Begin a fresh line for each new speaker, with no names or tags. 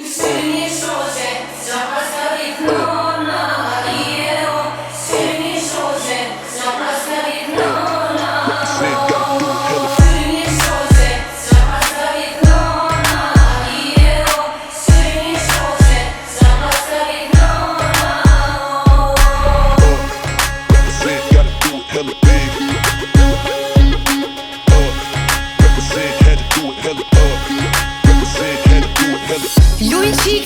Silni shoqe, qa paskarit nona, silni shoqe, qa paskarit nona. Silni shoqe, qa paskarit nona, silni shoqe, qa paskarit nona.
Represent, gotta do it hella big. Represent, had to do it hella Represent, had to do it hella.
Luigi